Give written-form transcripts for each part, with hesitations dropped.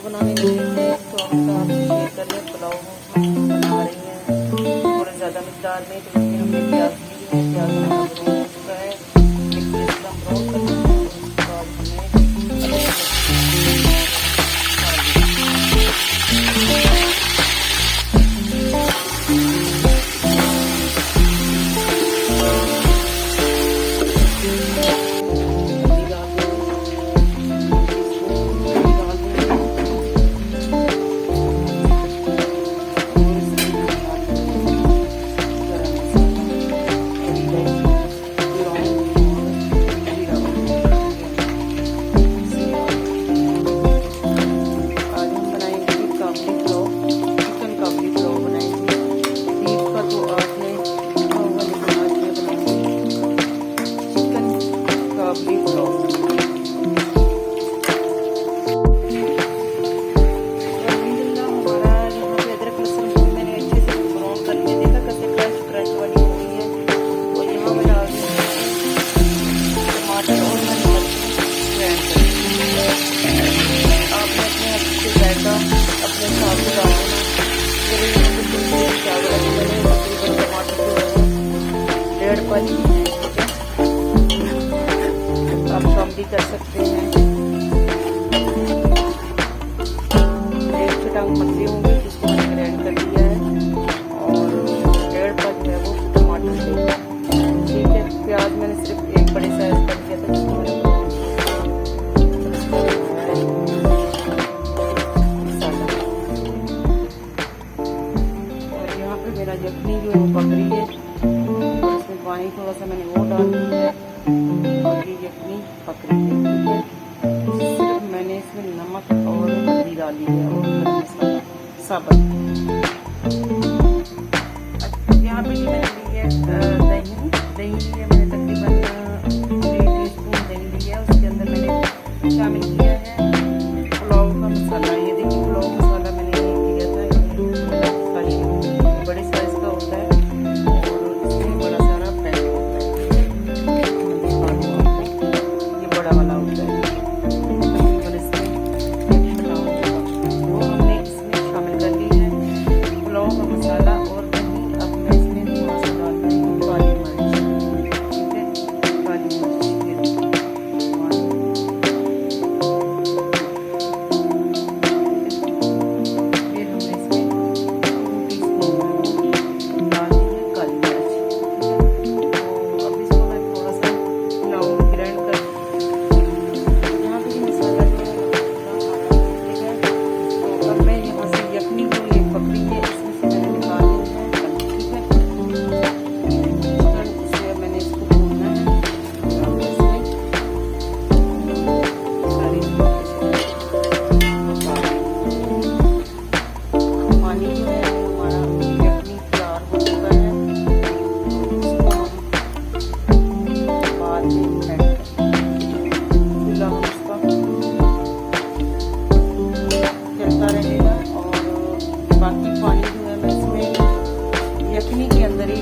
बनाने लगे थे तो हमने कहा आपसे शेयर कर लें। पुलाव हम बना रही हैं थोड़े ज़्यादा मिकदार में, तो इसमें हमने प्याज ली है। प्याज हमारा ब्राउन हो चुका है, एक मिनट हम ब्राउन कर लेंगे। उसके बाद हमें अपने हिसाब से डाल देना। चावल तकरीबन टमाटर जो है 1.5 पाली है, आप कम भी कर सकते हैं। 1 छटांग मछली होंगी जिसको मैंने ग्राइंड कर दिया है, और 1.5 पाली है वो टमाटर से। ठीक है, प्याज मैंने सिर्फ एक बड़े साइज कर दिया था जिसको मैंने मेरा यखनी जो है वो पक रही है, इसमें पानी थोड़ा सा मैंने वो डाल दिया है और ये यखनी पक रही है। ठीक है, सिर्फ मैंने इसमें नमक और हल्दी डाली है और गरम मसाला साबुत। यहाँ पे मैंने ली है दही ली है मैंने तकरीबन 3 टीस्पून दही ली है। उसके अंदर मैंने शामिल किया है पुलाव का मसाला। ये देखिए पुलाव मसाला मैंने ये किया था, बड़े साइज का होता है और इसमें बड़ा सारा पैकेट होता है। ये बड़ा वाला होता है, वो हमने इसमें शामिल कर ली है पुलाव का मसाला और दही। अब मैं इसमें थोड़ा सा डाल रही हूँ काली मिर्च। ठीक है, काली मिर्च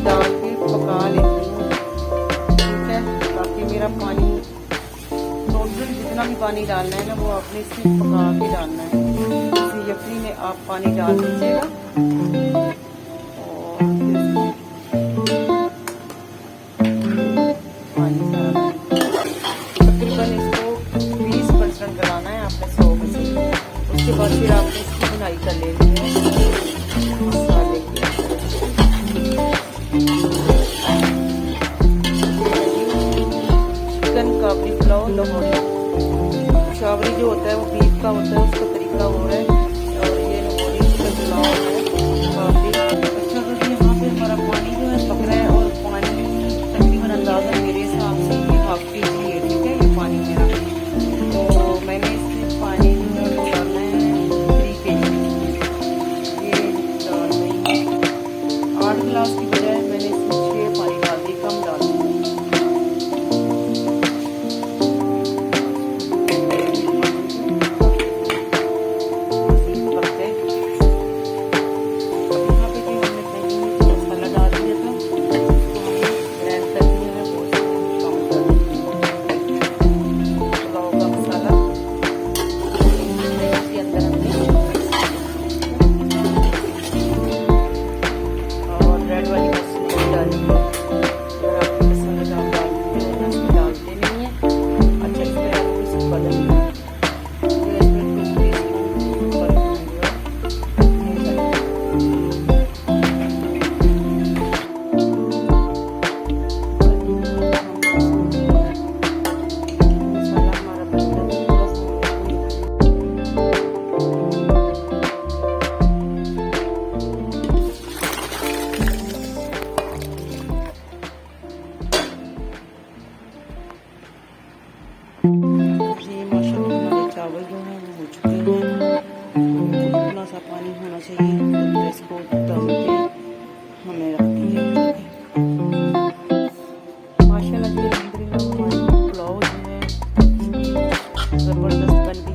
डाल के पका लेती हूँ। ठीक है, ताकि मेरा पानी टोटल जितना भी पानी डालना है ना वो आपने इसमें पका के डालना है। इसी यखनी में आप पानी डाल दीजिएगा और पानी तकरीबन इसको 20% कराना है आपने 100 में से। उसके बाद फिर आपने इसकी बुनाई कर लेनी है मसाले की। काबली पुलाव लाहौरी शावरी जो होता है वो बीफ का होता है, उसका तरीका हो रहा है और ये लाहौरी का पुलाव है काबली। अच्छा, तो यहाँ पे हमारा पानी जो है पक रहा है और पानी तकरीबन अंदाजा मेरे हिसाब से ये 1/2 kg है। ठीक है, ये पानी मेरा, तो मैंने इसमें पानी जो है वो डालना है 3 kg। ये डाल रही 8 गिलास की बजाय मैंने इसमें 6 पानी डाल दी, कम डाल दी। ज़बरदस्त बन